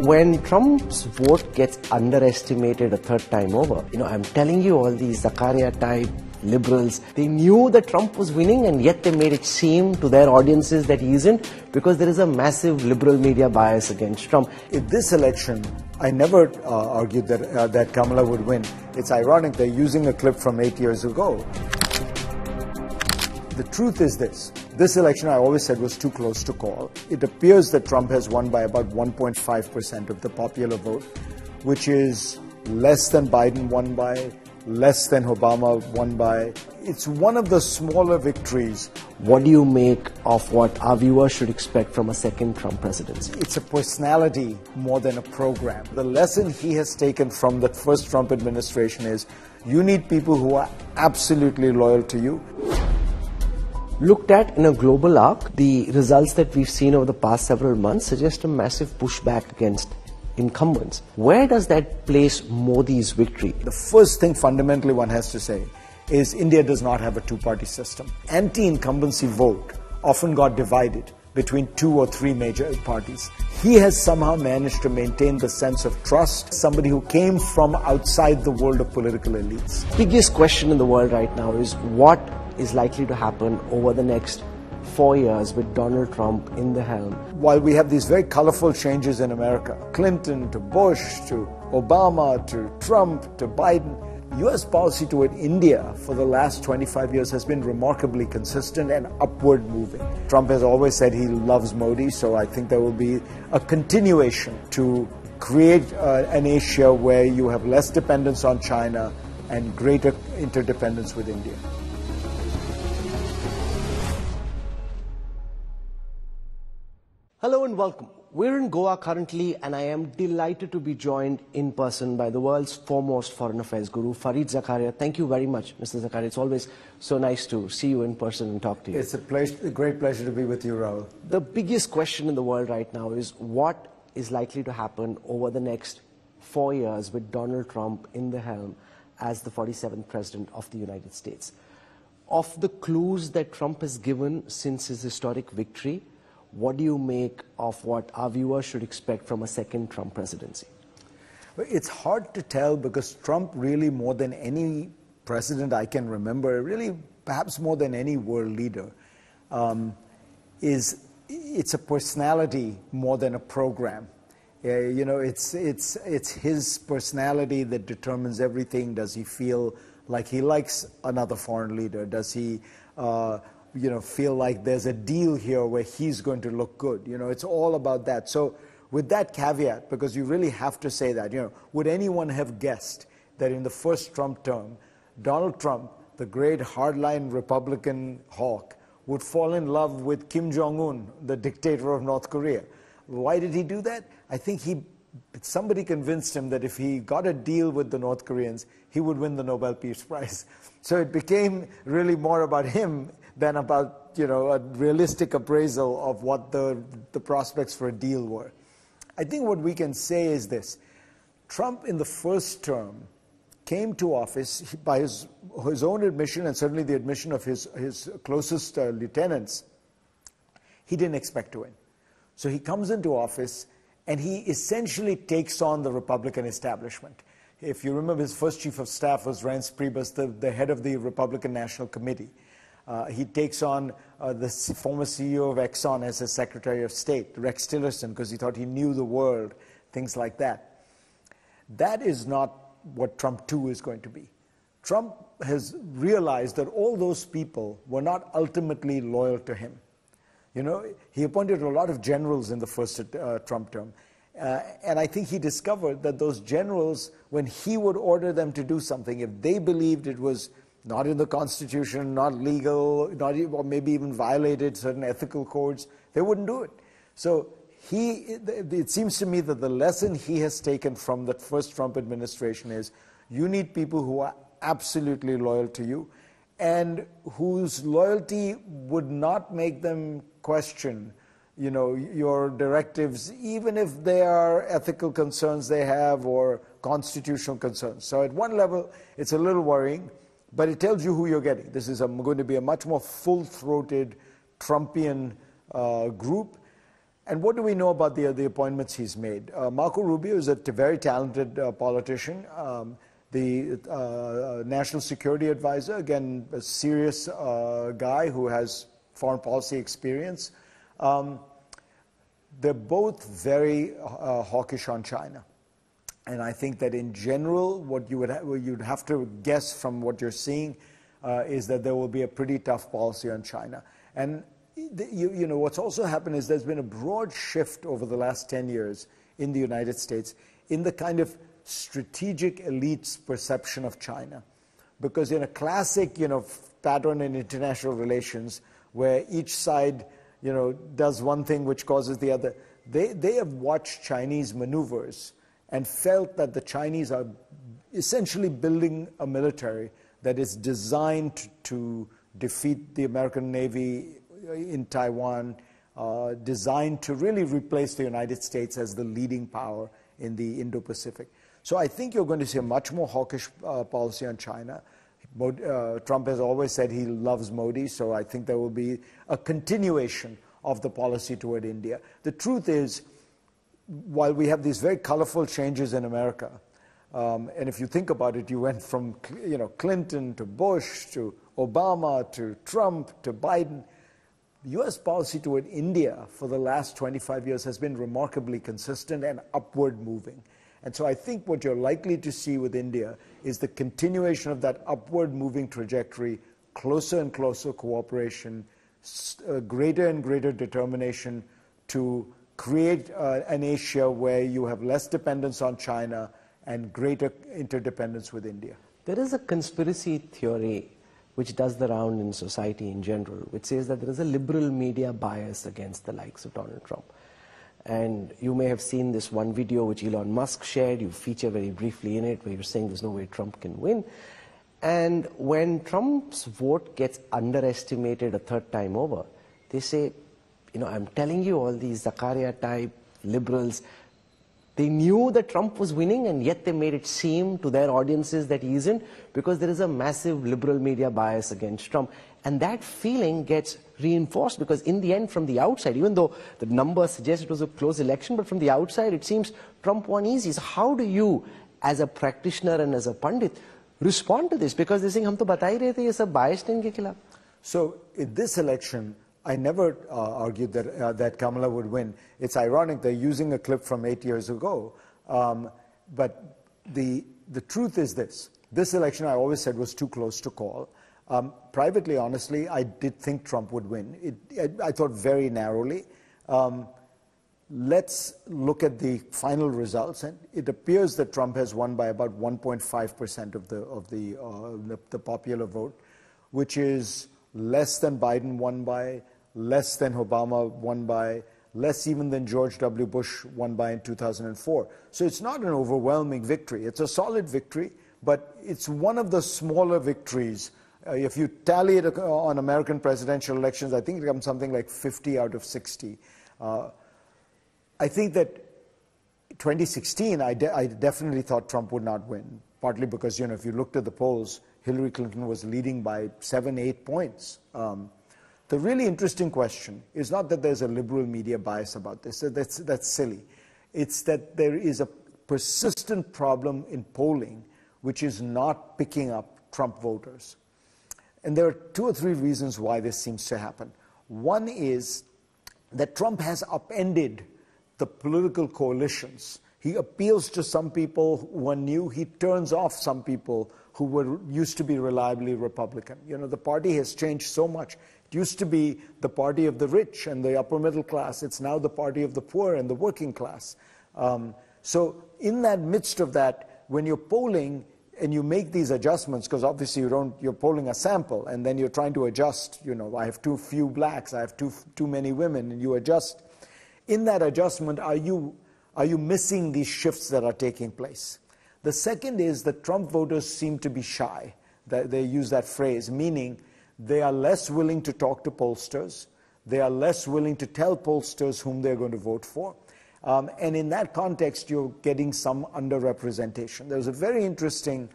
When Trump's vote gets underestimated a third time over, I'm telling you, all these Zakaria type liberals, they knew that Trump was winning, and yet they made it seem to their audiences that he isn't, because there is a massive liberal media bias against Trump. In this election, I never argued that Kamala would win. It's ironic they're using a clip from 8 years ago. The truth is this election I always said was too close to call. It appears that Trump has won by about 1.5% of the popular vote, which is less than Biden won by, less than Obama won by. It's one of the smaller victories. What do you make of what our viewers should expect from a second Trump presidency? It's a personality more than a program. The lesson he has taken from the first Trump administration is you need people who are absolutely loyal to you. Looked at in a global arc, the results that we've seen over the past several months suggest a massive pushback against incumbents. Where does that place Modi's victory? The first thing fundamentally one has to say is India does not have a two-party system. Anti-incumbency vote often got divided between 2 or 3 major parties. He has somehow managed to maintain the sense of trust, somebody who came from outside the world of political elites. Biggest question in the world right now is what is likely to happen over the next 4 years with Donald Trump in the helm. While we have these very colorful changes in America, Clinton to Bush to Obama to Trump to Biden, US policy toward India for the last 25 years has been remarkably consistent and upward moving. Trump has always said he loves Modi, so I think there will be a continuation to create an Asia where you have less dependence on China and greater interdependence with India. Hello and welcome. We're in Goa currently, and I am delighted to be joined in person by the world's foremost foreign affairs guru, Fareed Zakaria. Thank you very much, Mr. Zakaria. It's always so nice to see you in person and talk to you. It's a great pleasure to be with you, Rahul. The biggest question in the world right now is what is likely to happen over the next 4 years with Donald Trump in the helm as the 47th president of the United States. Of the clues that Trump has given since his historic victory, what do you make of what our viewers should expect from a second Trump presidency? It's hard to tell because Trump really, more than any president I can remember, really perhaps more than any world leader, it's a personality more than a program. It's his personality that determines everything. Does he feel like he likes another foreign leader? Does he feel like there's a deal here where he's going to look good? It's all about that. So with that caveat, because you really have to say that, would anyone have guessed that in the first Trump term, Donald Trump, the great hardline Republican hawk, would fall in love with Kim Jong-un, the dictator of North Korea? Why did he do that? I think somebody convinced him that if he got a deal with the North Koreans, he would win the Nobel Peace Prize. So it became really more about him than about a realistic appraisal of what the prospects for a deal were. I think what we can say is this: Trump in the first term came to office by his own admission, and certainly the admission of his closest lieutenants. He didn't expect to win. So he comes into office and he essentially takes on the Republican establishment. If you remember, his first chief of staff was Reince Priebus, the head of the Republican National Committee. He takes on the former CEO of Exxon as his Secretary of State, Rex Tillerson, because he thought he knew the world, things like that. That is not what Trump 2 is going to be. Trump has realized that all those people were not ultimately loyal to him. He appointed a lot of generals in the first Trump term. And I think he discovered that those generals, when he would order them to do something, if they believed it was not in the Constitution, not legal, or maybe even violated certain ethical codes, they wouldn't do it. So it seems to me that the lesson he has taken from the first Trump administration is you need people who are absolutely loyal to you and whose loyalty would not make them question your directives, even if they are ethical concerns they have or constitutional concerns. So at one level, it's a little worrying, but it tells you who you're getting. This is going to be a much more full-throated Trumpian group. And what do we know about the appointments he's made? Marco Rubio is a very talented politician. The National Security Advisor, again, a serious guy who has foreign policy experience. They're both very hawkish on China. And I think that in general, what you'd have to guess from what you're seeing is that there will be a pretty tough policy on China. And you know, what's also happened is there's been a broad shift over the last 10 years in the United States in the kind of strategic elite's perception of China. Because in a classic, you know, pattern in international relations where each side, you know, does one thing which causes the other, they have watched Chinese maneuvers and felt that the Chinese are essentially building a military that is designed to defeat the American Navy in Taiwan, designed to really replace the United States as the leading power in the Indo-Pacific. So I think you're going to see a much more hawkish policy on China. Trump has always said he loves Modi, so I think there will be a continuation of the policy toward India. The truth is, while we have these very colorful changes in America, and if you think about it, you went from, you know, Clinton to Bush to Obama to Trump to Biden. U.S. policy toward India for the last 25 years has been remarkably consistent and upward moving. And so I think what you're likely to see with India is the continuation of that upward moving trajectory, closer and closer cooperation, greater and greater determination to create an Asia where you have less dependence on China and greater interdependence with India. There is a conspiracy theory which does the round in society in general, which says that there is a liberal media bias against the likes of Donald Trump. And you may have seen this one video which Elon Musk shared. You feature very briefly in it where you're saying there's no way Trump can win. And when Trump's vote gets underestimated a third time over, they say, you know, I'm telling you, all these Zakaria type liberals, they knew that Trump was winning, and yet they made it seem to their audiences that he isn't, because there is a massive liberal media bias against Trump. And that feeling gets reinforced because in the end, from the outside, even though the numbers suggest it was a close election, but from the outside it seems Trump won easy. So how do you, as a practitioner and as a pundit, respond to this? Because they're saying, hum to bata hi rahe the, ye sab biased hain inke khilaf. So in this election, I never argued that Kamala would win. It's ironic they're using a clip from 8 years ago. But the truth is this. This election, I always said, was too close to call. Privately, honestly, I did think Trump would win. I thought very narrowly. Let's look at the final results. And it appears that Trump has won by about 1.5% of the popular vote, which is less than Biden won by, less than Obama won by, less even than George W. Bush won by in 2004. So it's not an overwhelming victory. It's a solid victory, but it's one of the smaller victories. If you tally it on American presidential elections, I think it comes something like 50 out of 60. I think that 2016, I definitely thought Trump would not win, partly because, you know, if you looked at the polls, Hillary Clinton was leading by 7, 8 points. The really interesting question is not that there's a liberal media bias about this. That's silly. It's that there is a persistent problem in polling which is not picking up Trump voters. And there are 2 or 3 reasons why this seems to happen. One is that Trump has upended the political coalitions. He appeals to some people who are new. He turns off some people who used to be reliably Republican. You know, the party has changed so much. It used to be the party of the rich and the upper middle class. It's now the party of the poor and the working class. So in that midst of that, when you're polling and you make these adjustments, because obviously you're polling a sample and then you're trying to adjust, you know, I have too few blacks, I have too many women, and you adjust. In that adjustment, are you missing these shifts that are taking place? The second is that Trump voters seem to be shy. They use that phrase, meaning they are less willing to talk to pollsters. They are less willing to tell pollsters whom they're going to vote for. And in that context, you're getting some underrepresentation. There was a very interesting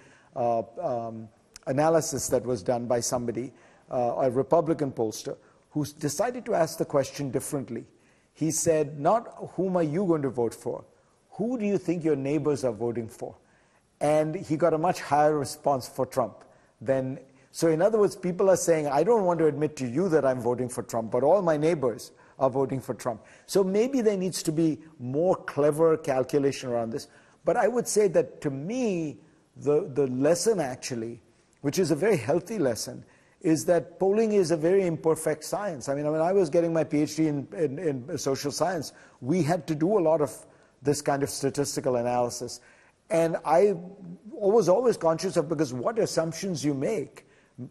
analysis that was done by somebody, a Republican pollster, who decided to ask the question differently. he said, not whom are you going to vote for, who do you think your neighbors are voting for? And he got a much higher response for Trump than, so in other words, people are saying, I don't want to admit to you that I'm voting for Trump, but all my neighbors are voting for Trump. So maybe there needs to be more clever calculation around this. But I would say that to me, the lesson actually, which is a very healthy lesson, is that polling is a very imperfect science. I mean, when I was getting my PhD in social science, we had to do a lot of this kind of statistical analysis. And I was always conscious of, because what assumptions you make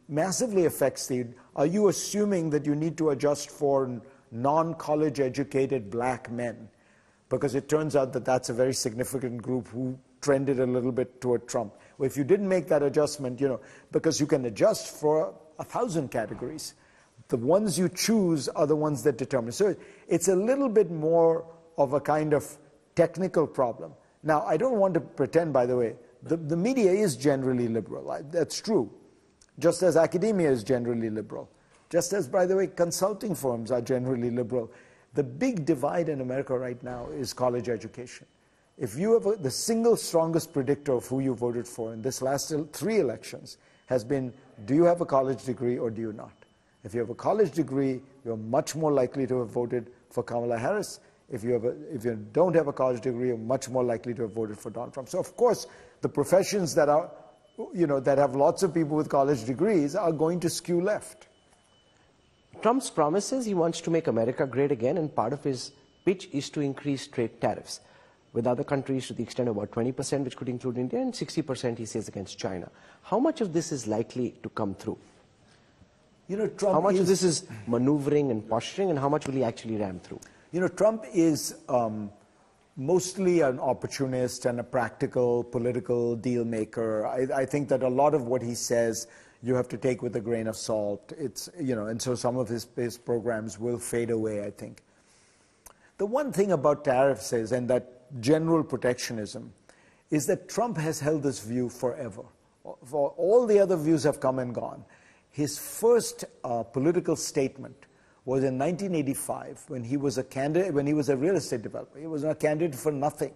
massively affects the, are you assuming that you need to adjust for non-college educated black men? Because it turns out that that's a very significant group who trended a little bit toward Trump. Well, if you didn't make that adjustment, you know, because you can adjust for 1,000 categories. The ones you choose are the ones that determine. So it's a little bit more of a kind of technical problem. Now, I don't want to pretend, by the way, the media is generally liberal. That's true. Just as academia is generally liberal. Just as, by the way, consulting firms are generally liberal. The big divide in America right now is college education. If you have the single strongest predictor of who you voted for in this last 3 elections has been, do you have a college degree or do you not? If you have a college degree, you're much more likely to have voted for Kamala Harris. If you don't have a college degree, you're much more likely to have voted for Donald Trump. So of course, the professions that are, you know, that have lots of people with college degrees are going to skew left. Trump's promises, he wants to make America great again, and part of his pitch is to increase trade tariffs with other countries to the extent of about 20%, which could include India, and 60% he says against China. How much of this is likely to come through? You know, Trump how much of this is maneuvering and posturing, and how much will he actually ram through? You know, Trump is mostly an opportunist and a practical political deal maker. I think that a lot of what he says you have to take with a grain of salt. It's, you know, and so some of his programs will fade away, I think. The one thing about tariffs is, and that general protectionism, is that Trump has held this view forever. For all the other views have come and gone. His first political statement was in 1985 when he was a candidate, when he was a real estate developer. He was a candidate for nothing.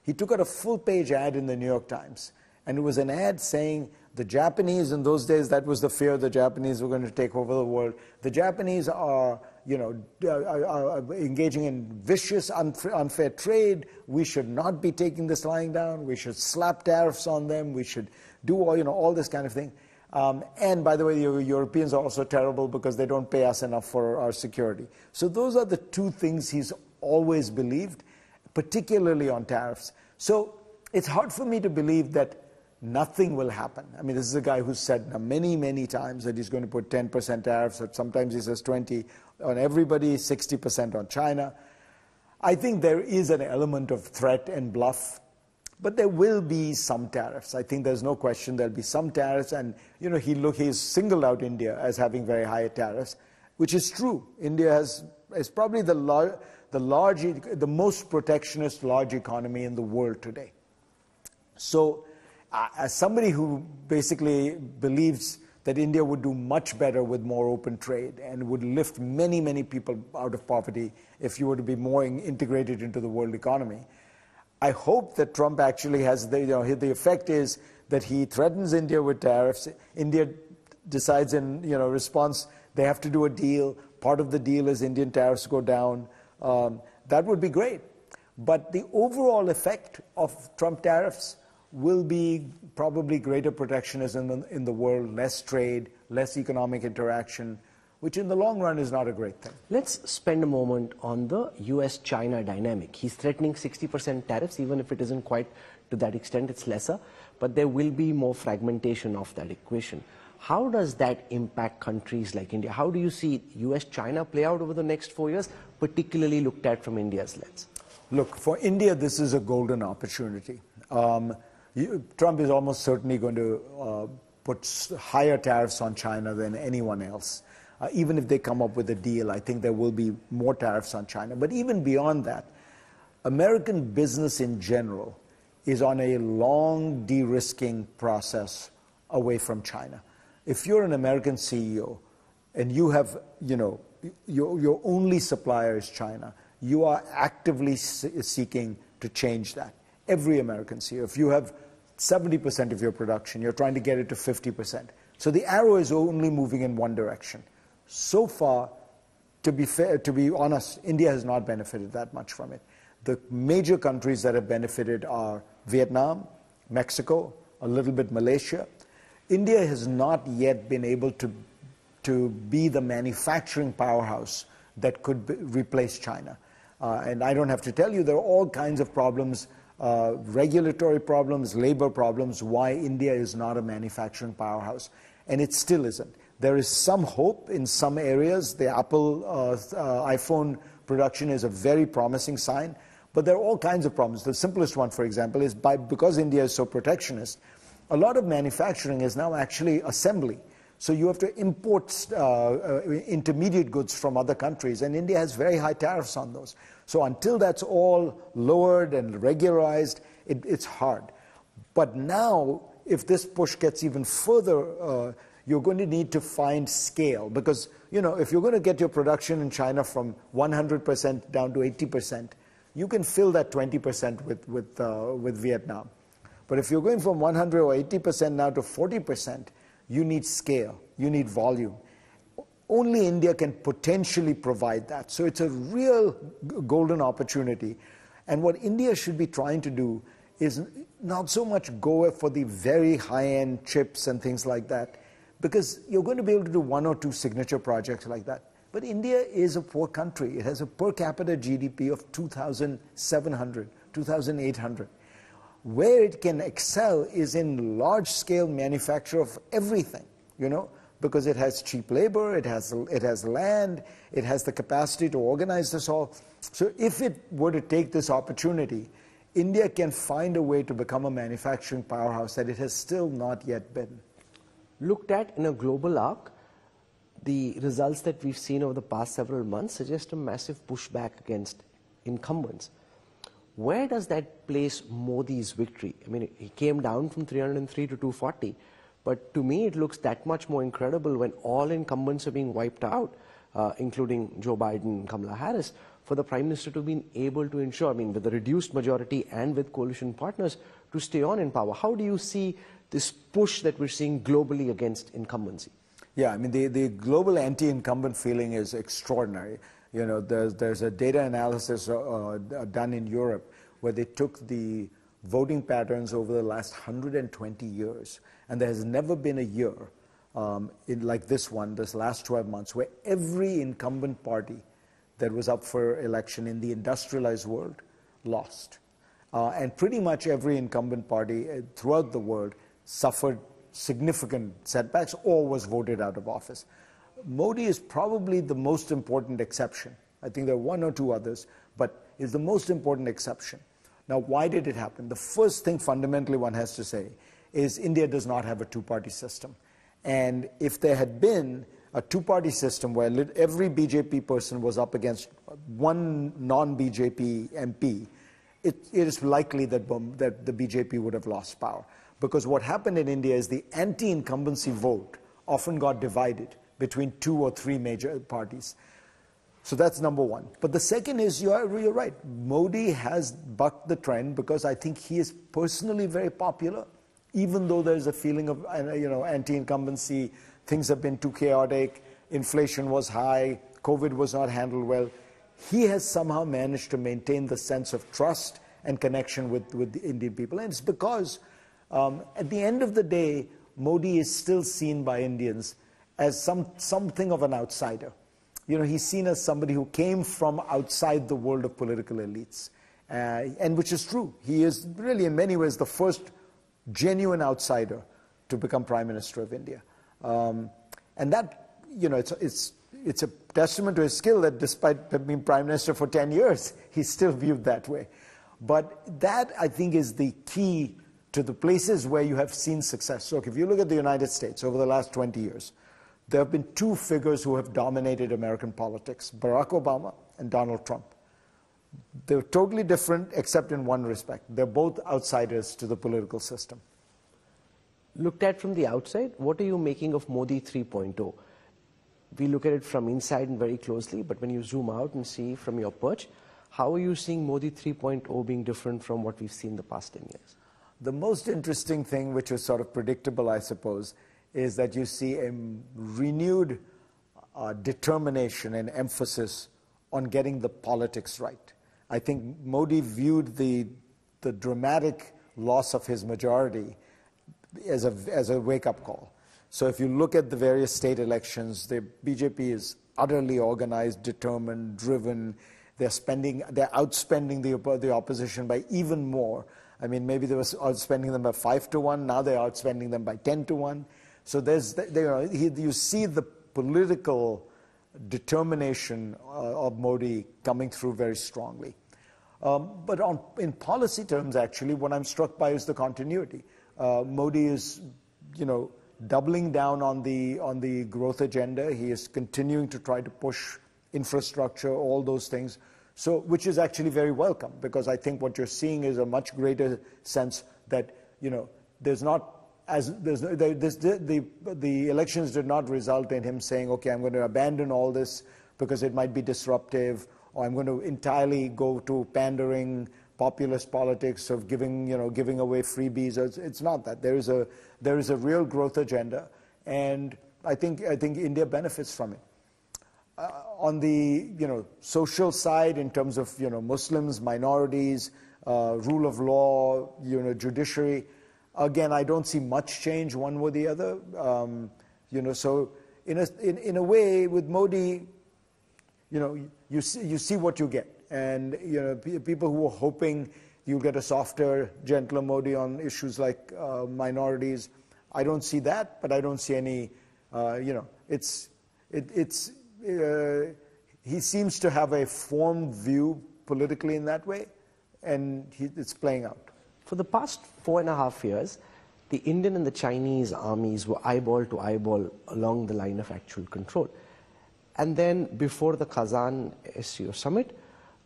He took out a full-page ad in the New York Times, and it was an ad saying the Japanese, in those days, that was the fear, the Japanese were going to take over the world. The Japanese are, you know, are engaging in vicious, unfair trade. We should not be taking this lying down. We should slap tariffs on them. We should do all, you know, all this kind of thing. And by the way, the Europeans are also terrible because they don't pay us enough for our security. So those are the 2 things he's always believed, particularly on tariffs. So it's hard for me to believe that nothing will happen. I mean, this is a guy who's said many, many times that he's going to put 10% tariffs, or sometimes he says 20 on everybody, 60% on China. I think there is an element of threat and bluff, but there will be some tariffs. I think there's no question there'll be some tariffs, and you know, he's singled out India as having very high tariffs, which is true. India is probably the most protectionist large economy in the world today. So as somebody who basically believes that India would do much better with more open trade and would lift many, many people out of poverty if you were to be more integrated into the world economy, I hope that Trump actually has the effect is that he threatens India with tariffs. India decides in response they have to do a deal. Part of the deal is Indian tariffs go down. That would be great. But the overall effect of Trump tariffs will be probably greater protectionism in the world, less trade, less economic interaction, which in the long run is not a great thing. Let's spend a moment on the US-China dynamic. He's threatening 60% tariffs, even if it isn't quite to that extent, it's lesser, but there will be more fragmentation of that equation. How does that impact countries like India? How do you see US-China play out over the next 4 years, particularly looked at from India's lens? Look, for India, this is a golden opportunity. Trump is almost certainly going to put higher tariffs on China than anyone else. Even if they come up with a deal, I think there will be more tariffs on China. But even beyond that, American business in general is on a long de-risking process away from China. If you're an American CEO and you have, your only supplier is China, you are actively seeking to change that. Every American CEO, if you have 70% of your production, you're trying to get it to 50%. So the arrow is only moving in one direction. So far, to be fair, to be honest, India has not benefited that much from it. The major countries that have benefited are Vietnam, Mexico, a little bit Malaysia. India has not yet been able to be the manufacturing powerhouse that could replace China. And I don't have to tell you, there are all kinds of problems, regulatory problems, labor problems, why India is not a manufacturing powerhouse. And it still isn't. There is some hope in some areas. The Apple iPhone production is a very promising sign. But there are all kinds of problems. The simplest one, for example, is because India is so protectionist, a lot of manufacturing is now actually assembly. So you have to import intermediate goods from other countries, and India has very high tariffs on those. So until that's all lowered and regularized, it's hard. But now, if this push gets even further, you're going to need to find scale. Because, you know, if you're going to get your production in China from 100% down to 80%, you can fill that 20% with Vietnam. But if you're going from 100 or 80% now to 40%, you need scale, you need volume. Only India can potentially provide that. So it's a real golden opportunity. And what India should be trying to do is not so much go for the very high-end chips and things like that, because you're going to be able to do one or two signature projects like that. But India is a poor country. It has a per capita GDP of 2,700, 2,800. Where it can excel is in large-scale manufacture of everything, you know, because it has cheap labor, it has land, it has the capacity to organize this all. So if it were to take this opportunity, India can find a way to become a manufacturing powerhouse that it has still not yet been. Looked at in a global arc, the results that we've seen over the past several months suggest a massive pushback against incumbents. Where does that place Modi's victory? I mean, he came down from 303 to 240, but to me it looks that much more incredible when all incumbents are being wiped out, including Joe Biden and Kamala Harris, for the Prime Minister to be able to ensure, I mean, with a reduced majority and with coalition partners, to stay on in power. How do you see this push that we're seeing globally against incumbency? Yeah, I mean, the global anti-incumbent feeling is extraordinary. You know, there's a data analysis done in Europe where they took the voting patterns over the last 120 years, and there has never been a year like this one, this last 12 months, where every incumbent party that was up for election in the industrialized world lost. And pretty much every incumbent party throughout the world suffered significant setbacks or was voted out of office. Modi is probably the most important exception. I think there are one or two others, but is the most important exception. Now, why did it happen? The first thing fundamentally one has to say is India does not have a two-party system. And if there had been a two-party system where every BJP person was up against one non-BJP MP, it is likely that the BJP would have lost power. Because what happened in India is the anti-incumbency vote often got divided between two or three major parties. So that's number one. But the second is, you're right, Modi has bucked the trend because I think he is personally very popular, even though there's a feeling of, you know, anti-incumbency, things have been too chaotic, inflation was high, COVID was not handled well. He has somehow managed to maintain the sense of trust and connection with the Indian people. And it's because at the end of the day, Modi is still seen by Indians as something of an outsider. You know, he's seen as somebody who came from outside the world of political elites, and which is true. He is really, in many ways, the first genuine outsider to become Prime Minister of India. And that, you know, it's a testament to his skill that despite being Prime Minister for 10 years, he's still viewed that way. But that, I think, is the key to the places where you have seen success. So if you look at the United States over the last 20 years, there have been two figures who have dominated American politics, Barack Obama and Donald Trump. They're totally different except in one respect. They're both outsiders to the political system. Looked at from the outside, what are you making of Modi 3.0? We look at it from inside and very closely, but when you zoom out and see from your perch, How are you seeing Modi 3.0 being different from what we've seen the past 10 years? The most interesting thing, which was sort of predictable, I suppose, is that you see a renewed determination and emphasis on getting the politics right. I think Modi viewed the dramatic loss of his majority as a wake-up call. So if you look at the various state elections, the BJP is utterly organized, determined, driven. They're outspending the opposition by even more. I mean, maybe they were outspending them by 5-1. Now they're outspending them by 10-1. So you see the political determination of Modi coming through very strongly. But in policy terms, actually, what I'm struck by is the continuity. Modi is, doubling down on the growth agenda. He is continuing to try to push infrastructure, all those things. So, which is actually very welcome, because I think what you're seeing is a much greater sense that, there's not the elections did not result in him saying, okay, I'm going to abandon all this because it might be disruptive, or I'm going to entirely go to pandering, populist politics of giving away freebies. It's not that. There is a real growth agenda, and I think India benefits from it. On the social side, in terms of Muslims, minorities, rule of law, judiciary, again, I don't see much change one way or the other. So in a way, with Modi, you see what you get, and people who are hoping you'll get a softer, gentler Modi on issues like minorities. I don't see that, but I don't see any. He seems to have a formed view politically in that way, and it's playing out. For the past 4.5 years, the Indian and the Chinese armies were eyeball to eyeball along the line of actual control. And then before the Kazan SCO summit,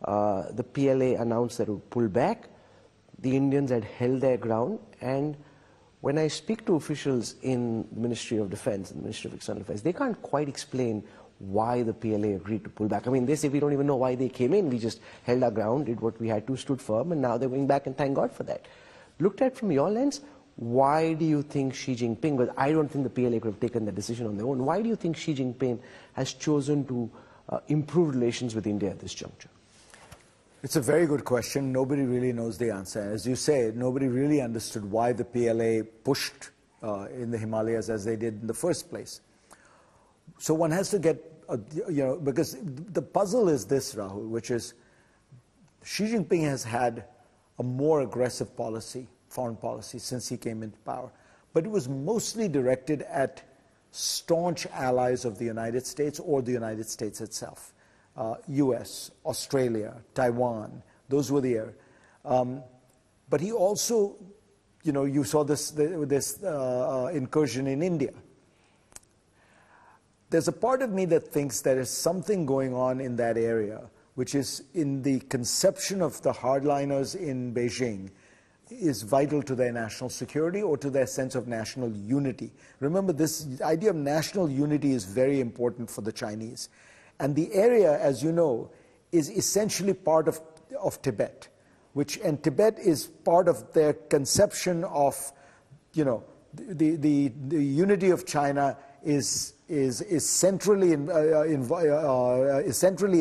the PLA announced that it would pull back. The Indians had held their ground, and when I speak to officials in the Ministry of Defense and the Ministry of External Affairs, they can't quite explain why the PLA agreed to pull back. I mean, they say we don't even know why they came in. We just held our ground, did what we had to, stood firm, and now they're going back, and thank God for that. Looked at from your lens, why do you think Xi Jinping, because I don't think the PLA could have taken the decision on their own, why do you think Xi Jinping has chosen to improve relations with India at this juncture? It's a very good question. Nobody really knows the answer. As you say, nobody really understood why the PLA pushed in the Himalayas as they did in the first place. So one has to get, because the puzzle is this, Rahul, which is Xi Jinping has had a more aggressive policy, foreign policy, since he came into power. But it was mostly directed at staunch allies of the United States or the United States itself. US, Australia, Taiwan, those were the areas. But he also, you saw this incursion in India. There's a part of me that thinks there is something going on in that area, which is in the conception of the hardliners in Beijing, is vital to their national security or to their sense of national unity. Remember, this idea of national unity is very important for the Chinese. And the area, as you know, is essentially part of Tibet, and Tibet is part of their conception of, the unity of China is centrally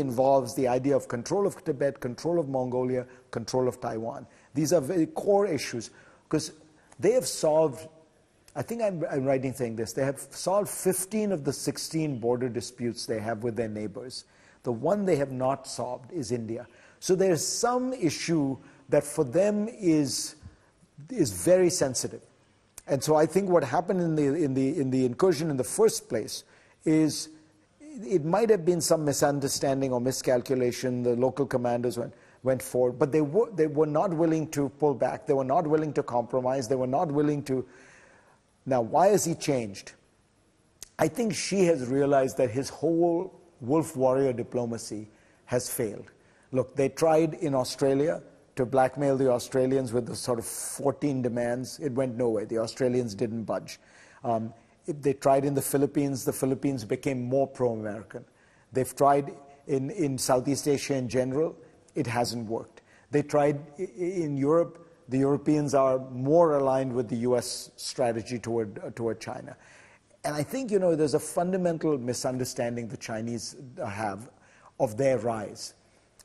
involves the idea of control of Tibet, control of Mongolia, control of Taiwan. These are very core issues, because they have solved, I think I'm writing saying this, they have solved 15 of the 16 border disputes they have with their neighbors. The one they have not solved is India. So there's some issue that for them is very sensitive. And so I think what happened in the incursion in the first place is it might have been some misunderstanding or miscalculation. The local commanders went forward, but they were not willing to pull back. They were not willing to compromise. They were not willing to. Now, why has he changed? I think Xi has realized that his whole wolf warrior diplomacy has failed. Look, they tried in Australia to blackmail the Australians with the sort of 14 demands. It went nowhere. The Australians didn't budge. They tried in the Philippines became more pro-American. They've tried in Southeast Asia in general. it hasn't worked. They tried in Europe. The Europeans are more aligned with the US strategy toward China. And I think, there's a fundamental misunderstanding the Chinese have of their rise.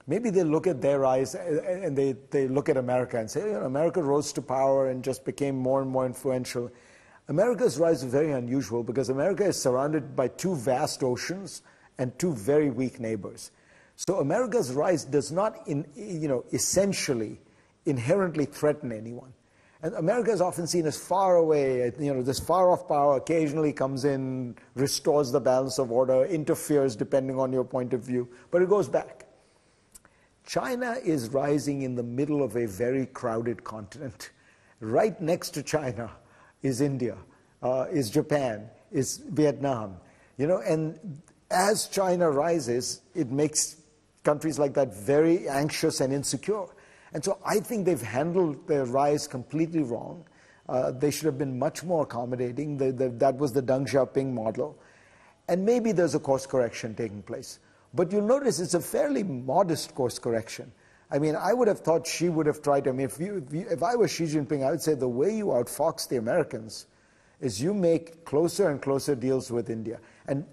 Maybe they look at their rise and they look at America and say, America rose to power and just became more and more influential. America's rise is very unusual because America is surrounded by two vast oceans and two very weak neighbors. So America's rise does not, essentially, inherently threaten anyone. And America is often seen as far away, this far-off power occasionally comes in, restores the balance of order, interferes depending on your point of view, but it goes back. China is rising in the middle of a very crowded continent. Right next to China is India, is Japan, is Vietnam. And as China rises, it makes countries like that very anxious and insecure. And so I think they've handled their rise completely wrong. They should have been much more accommodating. That was the Deng Xiaoping model. And maybe there's a course correction taking place. But you'll notice it's a fairly modest course correction. I mean, I would have thought she would have tried. I mean, if I was Xi Jinping, I would say the way you outfox the Americans is you make closer and closer deals with India. And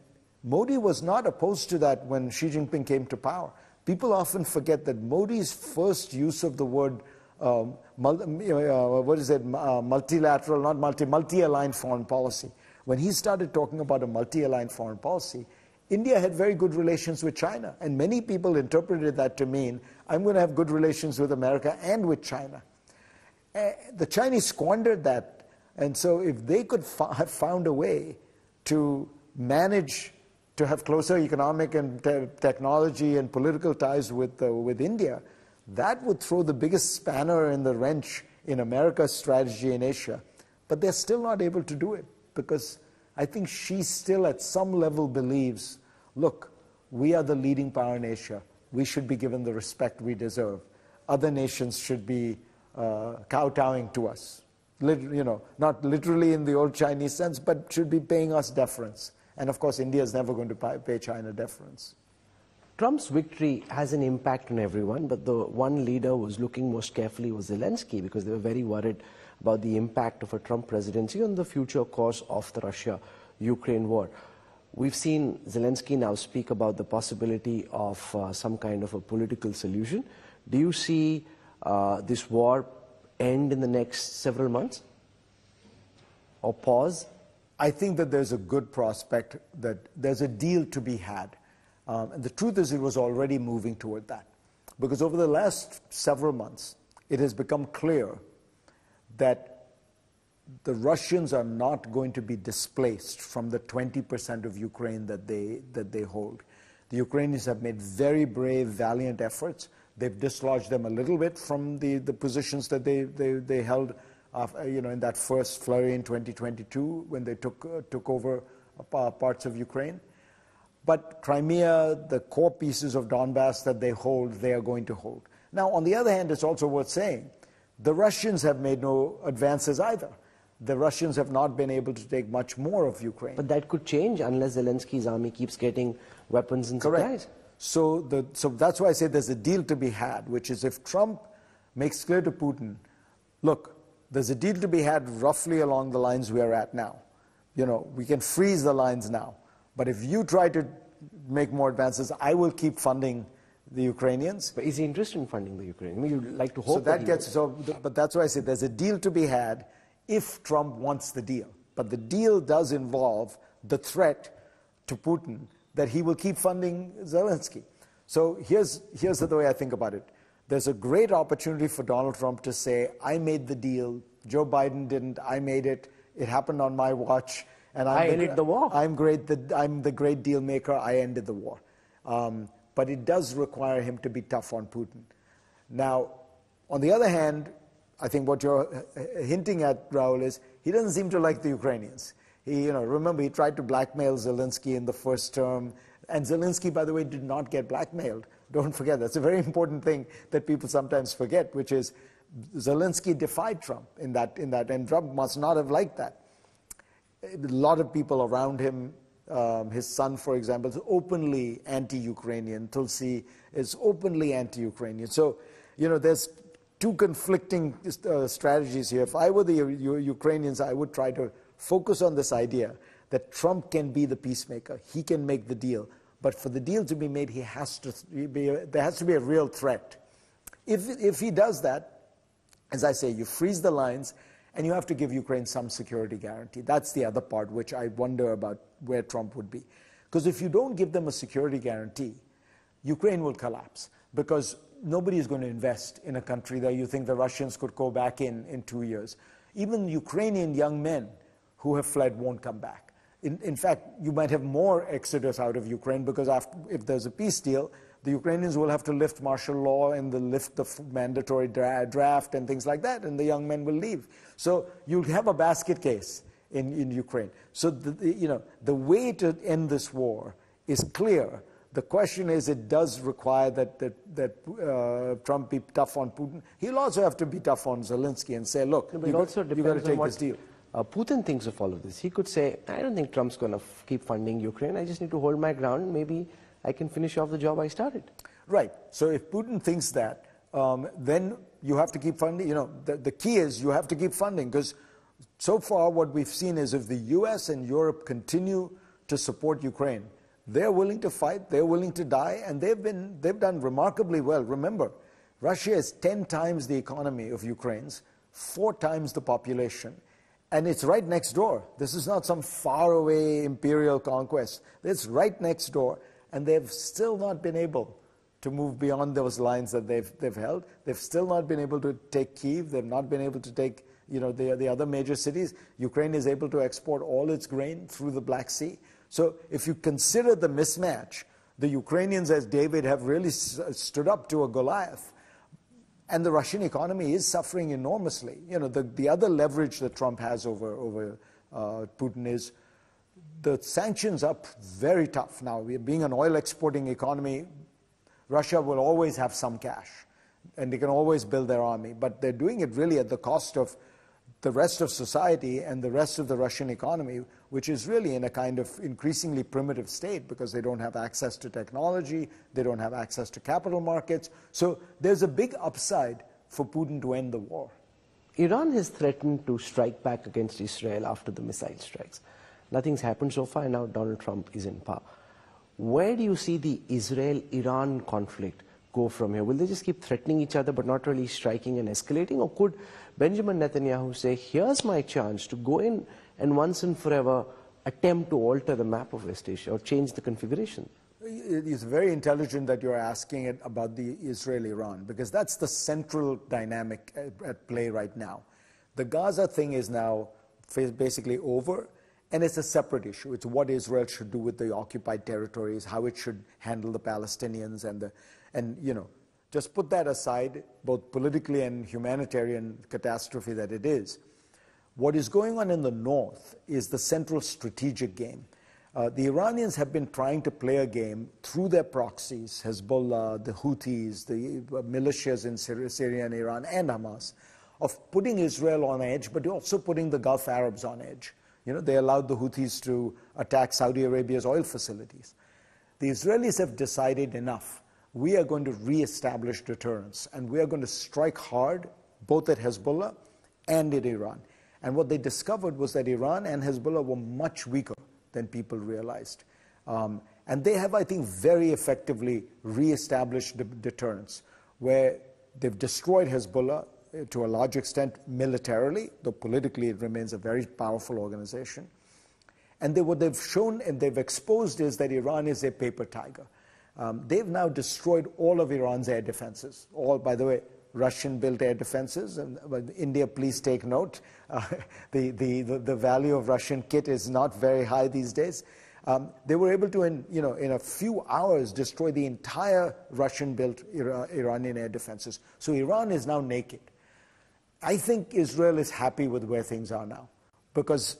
Modi was not opposed to that when Xi Jinping came to power. People often forget that Modi's first use of the word, multilateral, not multi-aligned foreign policy. When he started talking about a multi-aligned foreign policy, India had very good relations with China, and many people interpreted that to mean, I'm going to have good relations with America and with China. The Chinese squandered that, and so if they could have found a way to manage to have closer economic and technology and political ties with India, that would throw the biggest spanner in the wrench in America's strategy in Asia. But they're still not able to do it, because I think she still at some level believes, look, we are the leading power in Asia. We should be given the respect we deserve. Other nations should be kowtowing to us. Not literally in the old Chinese sense, but should be paying us deference. And of course, India is never going to pay China deference. Trump's victory has an impact on everyone, but the one leader who was looking most carefully was Zelensky, because they were very worried about the impact of a Trump presidency on the future course of the Russia-Ukraine war. We've seen Zelensky now speak about the possibility of some kind of a political solution. Do you see this war end in the next several months? Or pause? I think that there's a good prospect that there's a deal to be had. And the truth is it was already moving toward that. Because over the last several months, it has become clear that the Russians are not going to be displaced from the 20% of Ukraine that they hold. The Ukrainians have made very brave, valiant efforts. They've dislodged them a little bit from the positions that they held in that first flurry in 2022 when they took over parts of Ukraine. But Crimea, the core pieces of Donbass that they hold, they are going to hold. Now, on the other hand, it's also worth saying, the Russians have made no advances either. The Russians have not been able to take much more of Ukraine. But that could change unless Zelensky's army keeps getting weapons and supplies. So that's why I say there's a deal to be had, which is if Trump makes clear to Putin, look, there's a deal to be had roughly along the lines we are at now. We can freeze the lines now. But if you try to make more advances, I will keep funding the Ukrainians. But is he interested in funding the Ukrainians? I mean, you'd like to hope but that's why I say there's a deal to be had if Trump wants the deal. But the deal does involve the threat to Putin that he will keep funding Zelensky. So here's the way I think about it. There's a great opportunity for Donald Trump to say, I made the deal, Joe Biden didn't, I made it, it happened on my watch, and I ended the war. I'm the great deal maker, I ended the war. But it does require him to be tough on Putin. Now, on the other hand, I think what you're hinting at, Rahul, is he doesn't seem to like the Ukrainians. Remember, he tried to blackmail Zelensky in the first term, and Zelensky, by the way, did not get blackmailed. Don't forget, that's a very important thing that people sometimes forget, which is Zelensky defied Trump in that, and Trump must not have liked that. A lot of people around him His son, for example, is openly anti-Ukrainian. Tulsi is openly anti-Ukrainian. So, there's two conflicting strategies here. If I were the Ukrainians, I would try to focus on this idea that Trump can be the peacemaker. He can make the deal. But for the deal to be made, there has to be a real threat. If he does that, as I say, you freeze the lines, and you have to give Ukraine some security guarantee. That's the other part, which I wonder about where Trump would be. Because if you don't give them a security guarantee, Ukraine will collapse, because nobody is going to invest in a country that you think the Russians could go back in 2 years. Even Ukrainian young men who have fled won't come back. In fact, you might have more exodus out of Ukraine, because if there's a peace deal, the Ukrainians will have to lift martial law and lift the mandatory draft and things like that, and the young men will leave. So you'll have a basket case in Ukraine. So the way to end this war is clear. The question is, it does require that Trump be tough on Putin. He'll also have to be tough on Zelensky and say, look, you've got to take this deal. Putin thinks of all of this. He could say, I don't think Trump's going to keep funding Ukraine. I just need to hold my ground. Maybe I can finish off the job I started. Right. So if Putin thinks that, then you have to keep funding. The key is you have to keep funding, because so far what we've seen is if the US and Europe continue to support Ukraine, they're willing to fight, they're willing to die, and they've done remarkably well. Remember, Russia is 10 times the economy of Ukraine's, 4 times the population. And it's right next door. This is not some faraway imperial conquest. It's right next door. And they've still not been able to move beyond those lines that they've held. They've still not been able to take Kyiv. They've not been able to take the other major cities. Ukraine is able to export all its grain through the Black Sea. So if you consider the mismatch, the Ukrainians, as David, have really stood up to a Goliath. And the Russian economy is suffering enormously. The other leverage that Trump has over Putin is the sanctions are very tough now. Being an oil exporting economy, Russia will always have some cash, and they can always build their army. But they're doing it really at the cost of the rest of society and the rest of the Russian economy, which is really in a kind of increasingly primitive state, because they don't have access to technology, they don't have access to capital markets. So there's a big upside for Putin to end the war. Iran has threatened to strike back against Israel after the missile strikes. Nothing's happened so far, and now Donald Trump is in power. Where do you see the Israel-Iran conflict go from here? Will they just keep threatening each other but not really striking and escalating? Or could Benjamin Netanyahu say, here's my chance to go in and once and forever attempt to alter the map of West Asia or change the configuration? It's very intelligent that you're asking it about the Israel-Iran, because that's the central dynamic at play right now. The Gaza thing is now basically over. And it's a separate issue. It's what Israel should do with the occupied territories, how it should handle the Palestinians, and just put that aside, both politically and humanitarian catastrophe that it is. What is going on in the north is the central strategic game. The Iranians have been trying to play a game through their proxies, Hezbollah, the Houthis, the militias in Syria and Iran, and Hamas, of putting Israel on edge, but also putting the Gulf Arabs on edge. They allowed the Houthis to attack Saudi Arabia's oil facilities. The Israelis have decided enough. We are going to reestablish deterrence, and we are going to strike hard, both at Hezbollah and in Iran. And what they discovered was that Iran and Hezbollah were much weaker than people realized. And they have, I think, very effectively reestablished deterrence, where they've destroyed Hezbollah to a large extent militarily, though politically it remains a very powerful organization. And what they've shown and they've exposed is that Iran is a paper tiger. They've now destroyed all of Iran's air defenses. All, by the way, Russian-built air defenses. And India, please take note. The value of Russian kit is not very high these days. They were able to, in a few hours, destroy the entire Russian-built Iranian air defenses. So Iran is now naked. I think Israel is happy with where things are now, because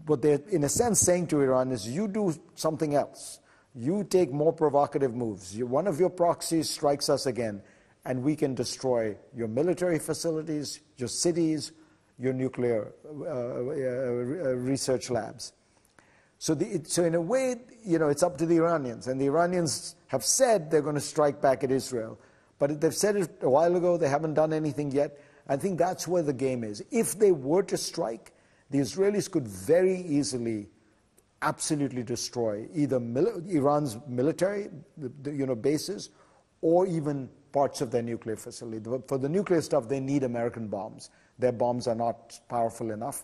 what they're, in a sense, saying to Iran is, you do something else. You take more provocative moves. One of your proxies strikes us again, and we can destroy your military facilities, your cities, your nuclear research labs. So in a way, it's up to the Iranians. And the Iranians have said they're going to strike back at Israel. But they've said it a while ago. They haven't done anything yet. I think that's where the game is. If they were to strike, the Israelis could very easily absolutely destroy either Iran's military bases or even parts of their nuclear facility. For the nuclear stuff, they need American bombs. Their bombs are not powerful enough.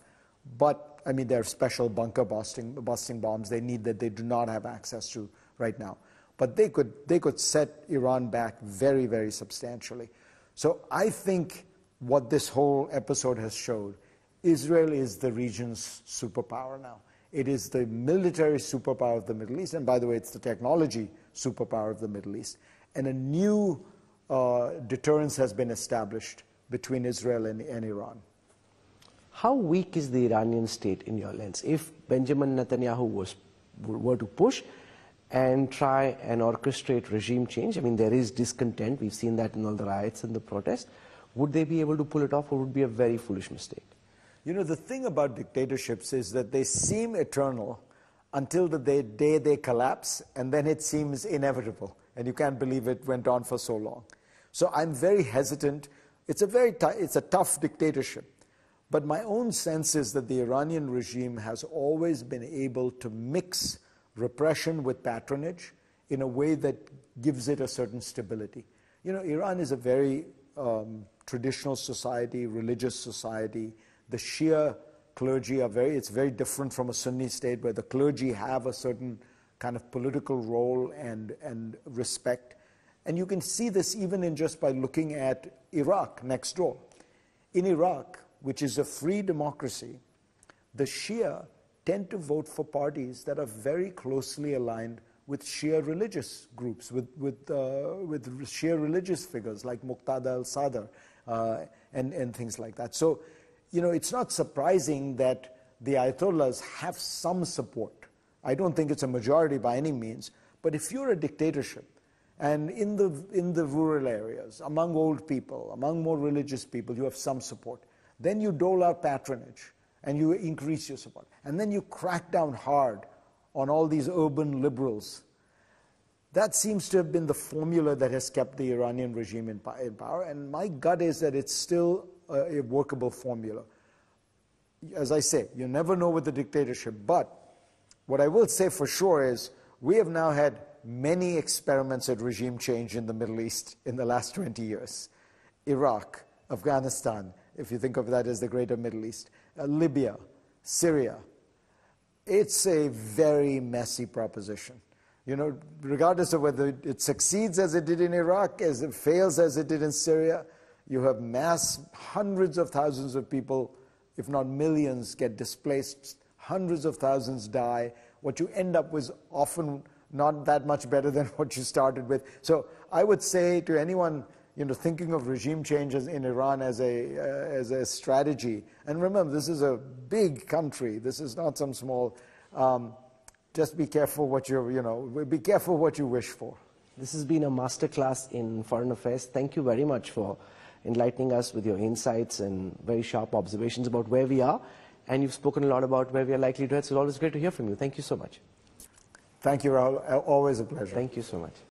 But, I mean, they're special bunker busting bombs they need that they do not have access to right now. But they could set Iran back very, very substantially. So I think what this whole episode has showed, Israel is the region's superpower now. It is the military superpower of the Middle East. And by the way, it's the technology superpower of the Middle East. And a new deterrence has been established between Israel and Iran. How weak is the Iranian state in your lens? If Benjamin Netanyahu were to push and try and orchestrate regime change, I mean, there is discontent. We've seen that in all the riots and the protests. Would they be able to pull it off, or would it be a very foolish mistake? The thing about dictatorships is that they seem eternal until the day they collapse, and then it seems inevitable, and you can't believe it went on for so long. So I'm very hesitant. It's a tough dictatorship. But my own sense is that the Iranian regime has always been able to mix repression with patronage in a way that gives it a certain stability. Iran is a very traditional society, religious society. The Shia clergy it's very different from a Sunni state where the clergy have a certain kind of political role and respect. And you can see this even in just by looking at Iraq next door. In Iraq, which is a free democracy, the Shia tend to vote for parties that are very closely aligned with Shia religious groups, with Shia religious figures like Muqtada al-Sadr and things like that. So, it's not surprising that the Ayatollahs have some support. I don't think it's a majority by any means, but if you're a dictatorship, and in the rural areas, among old people, among more religious people, you have some support. Then you dole out patronage, and you increase your support. And then you crack down hard on all these urban liberals. That seems to have been the formula that has kept the Iranian regime in power, and my gut is that it's still a workable formula. As I say, you never know with the dictatorship, but what I will say for sure is we have now had many experiments at regime change in the Middle East in the last 20 years. Iraq, Afghanistan, if you think of that as the greater Middle East, Libya, Syria. It's a very messy proposition. Regardless of whether it succeeds as it did in Iraq, as it fails as it did in Syria, you have hundreds of thousands of people, if not millions, get displaced, hundreds of thousands die. What you end up with often not that much better than what you started with. So I would say to anyone thinking of regime changes in Iran as a strategy, and remember, this is a big country. This is not some small. Just be careful what be careful what you wish for. This has been a masterclass in foreign affairs. Thank you very much for enlightening us with your insights and very sharp observations about where we are. And you've spoken a lot about where we are likely to head. So it's always great to hear from you. Thank you so much. Thank you, Rahul. Always a pleasure. Thank you so much.